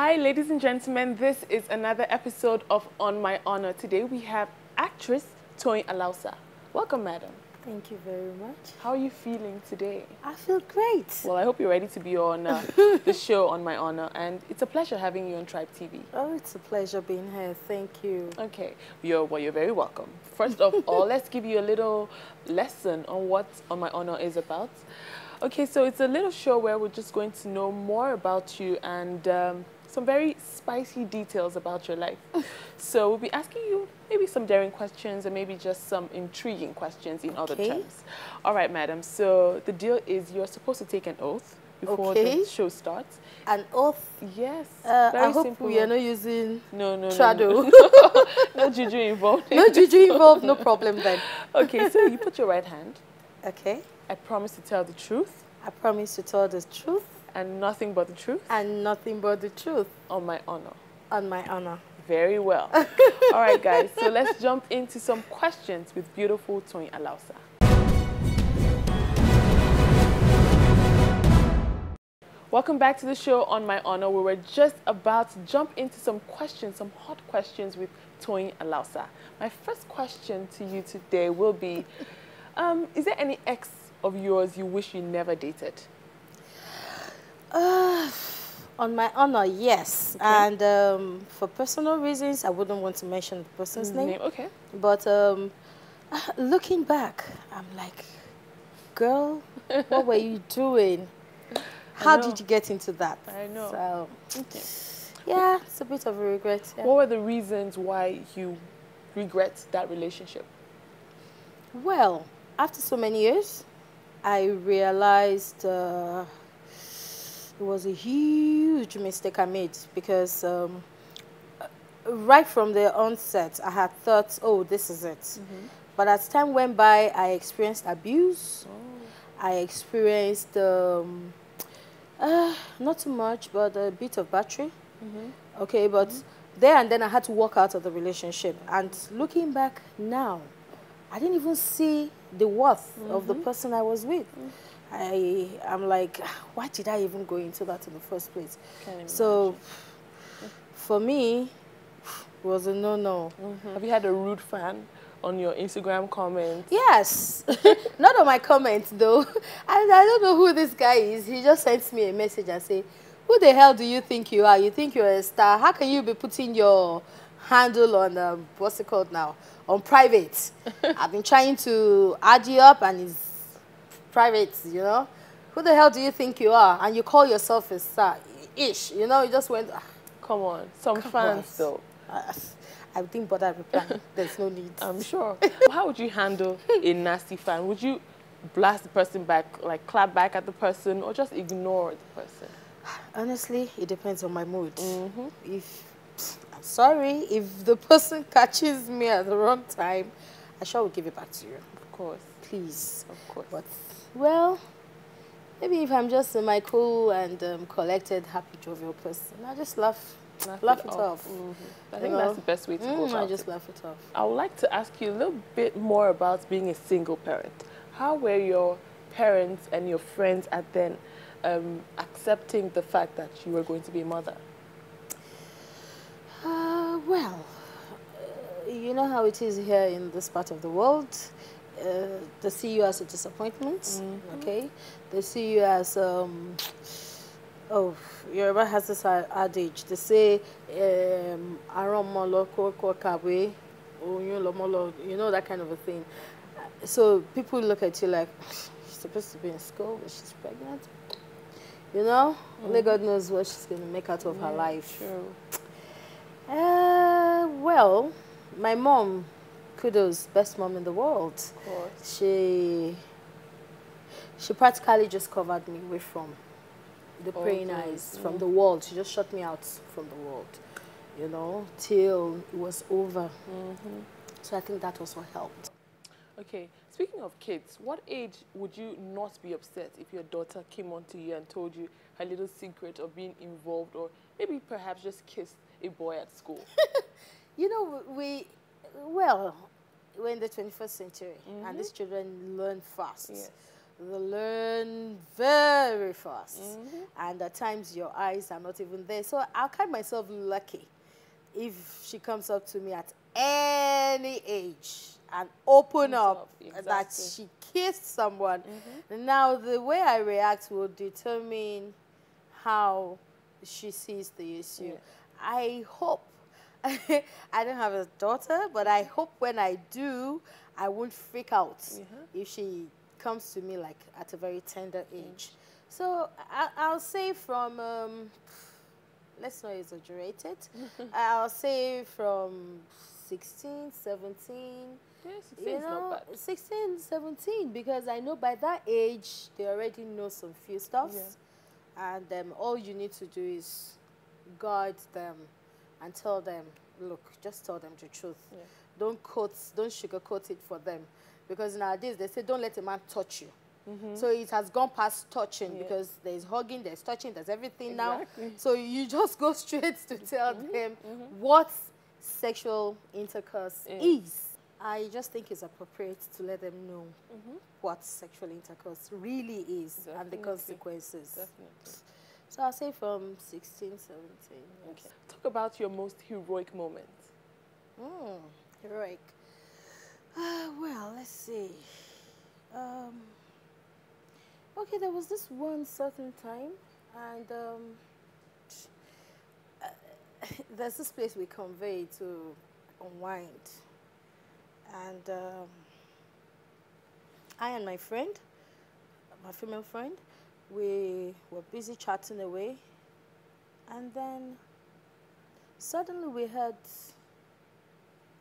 Hi, ladies and gentlemen. This is another episode of On My Honor. Today we have actress Toyin Alausa. Welcome, madam. Thank you very much. How are you feeling today? I feel great. Well, I hope you're ready to be on the show On My Honor. And it's a pleasure having you on Tribe TV. Oh, it's a pleasure being here. Thank you. Okay. You're very welcome. First of all, let's give you a little lesson on what On My Honor is about. Okay, so it's a little show where we're just going to know more about you and some very spicy details about your life. So we'll be asking you maybe some daring questions and maybe just some intriguing questions in other terms. All right, madam. So the deal is you're supposed to take an oath before the show starts. An oath? Yes. I hope we are not using Trado. No juju involved. No juju involved, no problem then. Okay, so you put your right hand. Okay. I promise to tell the truth. I promise to tell the truth. And nothing but the truth. And nothing but the truth. On my honor. On my honor. Very well. All right, guys. So let's jump into some questions with beautiful Toyin Alausa. Welcome back to the show On My Honor. We were just about to jump into some questions, some hot questions with Toyin Alausa. My first question to you today will be, is there any ex of yours you wish you never dated? On my honor, yes. Okay. And for personal reasons, I wouldn't want to mention the person's name. Okay. But looking back, I'm like, girl, what were you doing? How did you get into that? I know. So, yeah, it's a bit of a regret. Yeah. What were the reasons why you regret that relationship? Well, after so many years, I realized it was a huge mistake I made because right from the onset, I had thought, oh, this is it. But as time went by, I experienced abuse. I experienced, not too much, but a bit of battery. Okay, but there and then I had to walk out of the relationship. And looking back now, I didn't even see the worth of the person I was with. I'm like, why did I even go into that in the first place? So, for me, it was a no-no. Have you had a rude fan on your Instagram comments? Yes. Not on my comments, though. I don't know who this guy is. He just sends me a message and say, who the hell do you think you are? You think you're a star? How can you be putting your handle on, what's it called now? On private. I've been trying to add you up and it's private, you know. Who the hell do you think you are? And you call yourself a star-ish, you know. You just went, come on, some fans though. I didn't bother replying. There's no need. I'm sure. How would you handle a nasty fan? Would you blast the person back, like clap back at the person, or just ignore the person? Honestly, it depends on my mood. I'm sorry, if the person catches me at the wrong time, I sure will give it back to you. Of course. Please. Of course. But, well, maybe if I'm just my cool and collected, happy, jovial person, I just laugh it off. I think that's the best way to go about it. I just laugh it off. I would like to ask you a little bit more about being a single parent. How were your parents and your friends at then accepting the fact that you were going to be a mother? Well, you know how it is here in this part of the world. They see you as a disappointment, okay? They see you as, Yoruba has this adage. They say, you know, that kind of a thing. So people look at you like, she's supposed to be in school, but she's pregnant. You know, only God knows what she's going to make out of her life. True. Well, my mom, kudos, best mom in the world. Of course. She practically just covered me away from the praying eyes, from the world. She just shut me out from the world, you know, till it was over. So I think that was what helped. Okay, speaking of kids, what age would you not be upset if your daughter came on to you and told you her little secret of being involved, or maybe perhaps just kissed a boy at school? You know, we're in the 21st century, and these children learn fast. Yes. they learn very fast. And at times your eyes are not even there. So I'll count myself lucky if she comes up to me at any age and open up that she kissed someone. Now, the way I react will determine how she sees the issue. I hope, I don't have a daughter, but I hope when I do, I won't freak out if she comes to me like at a very tender age. So I'll say from, let's not exaggerate it, I'll say from 16, 17. Yeah, 16 is not bad. 16, 17, because I know by that age, they already know some few stuffs. And all you need to do is guide them and tell them, look, just tell them the truth. Don't sugarcoat it for them. Because nowadays, they say, don't let a man touch you. So it has gone past touching because there's hugging, there's touching, there's everything now. So you just go straight to tell them what sexual intercourse is. I just think it's appropriate to let them know what sexual intercourse really is and the consequences. So I'll say from 16, 17. Okay. Talk about your most heroic moment. Heroic. Well, let's see. Okay, there was this one certain time, and there's this place we convey to unwind. And I and my friend, my female friend, we were busy chatting away. And then suddenly we heard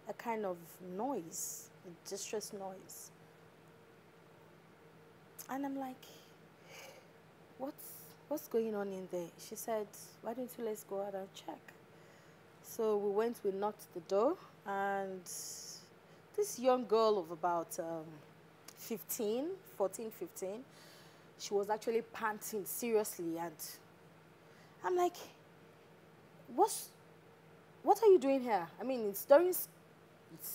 a kind of noise, a distress noise. And I'm like, what's going on in there? She said, why don't you let's go out and check? So we went, we knocked the door, and this young girl of about 14, 15, she was actually panting seriously, and I'm like, what are you doing here? I mean, it's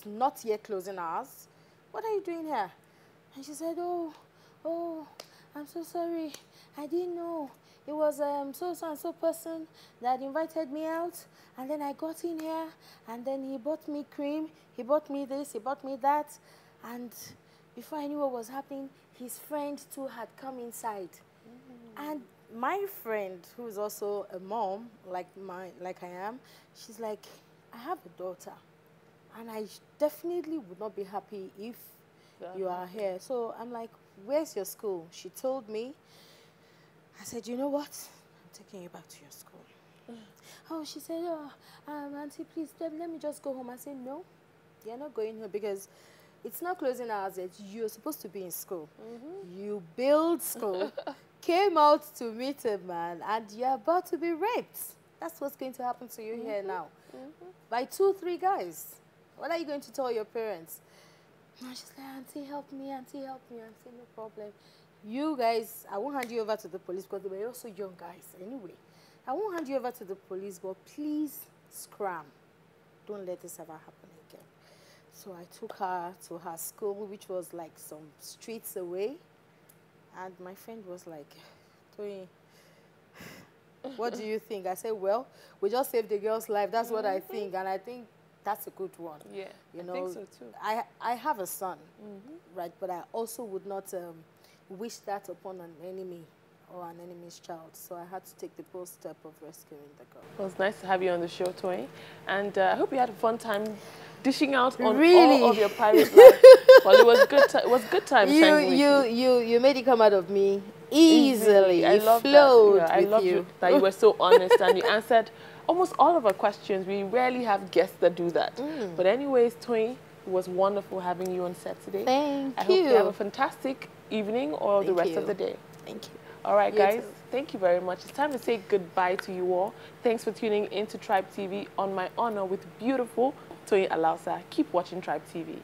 not yet closing hours. What are you doing here? And she said, oh, I'm so sorry. I didn't know. It was so-and-so person that invited me out. And then I got in here, and then he bought me cream. He bought me this, he bought me that. And before I knew what was happening, his friend too had come inside. And my friend, who is also a mom, like I am, she's like, I have a daughter. And I definitely would not be happy if you are here. So I'm like, where's your school? She told me. I said, you know what? I'm taking you back to your school. Oh, she said, Auntie, please, let me just go home. I said, no, you're not going home because it's not closing hours yet. You're supposed to be in school. You build school, came out to meet a man, and you're about to be raped. That's what's going to happen to you here now. By 2, 3 guys. What are you going to tell your parents? And she's like, Auntie, help me, Auntie, help me. I said, no problem. You guys, I won't hand you over to the police because they were also young guys. Anyway, I won't hand you over to the police, but please scram. Don't let this ever happen again. So I took her to her school, which was like some streets away. And my friend was like, Toyin, what do you think? I said, well, we just saved the girl's life. That's what I think. And I think that's a good one. Yeah, you know, I think so too. I have a son, right? But I also would not wish that upon an enemy or an enemy's child. So I had to take the bold step of rescuing the girl. Well, it's nice to have you on the show, Toyin. And I hope you had a fun time dishing out on really? all of your private life. Well, it was good. It was good time. You made it come out of me easily. I love flowed that. Yeah, I love you that you were so honest and you answered almost all of our questions. We rarely have guests that do that. But anyways, Toyin, it was wonderful having you on set today. Thank you. I hope you have a fantastic evening or the rest of the day. Thank you. All right, guys. Thank you very much. It's time to say goodbye to you all. Thanks for tuning in to Tribe TV on my honor with beautiful Toyin Alausa. Keep watching Tribe TV.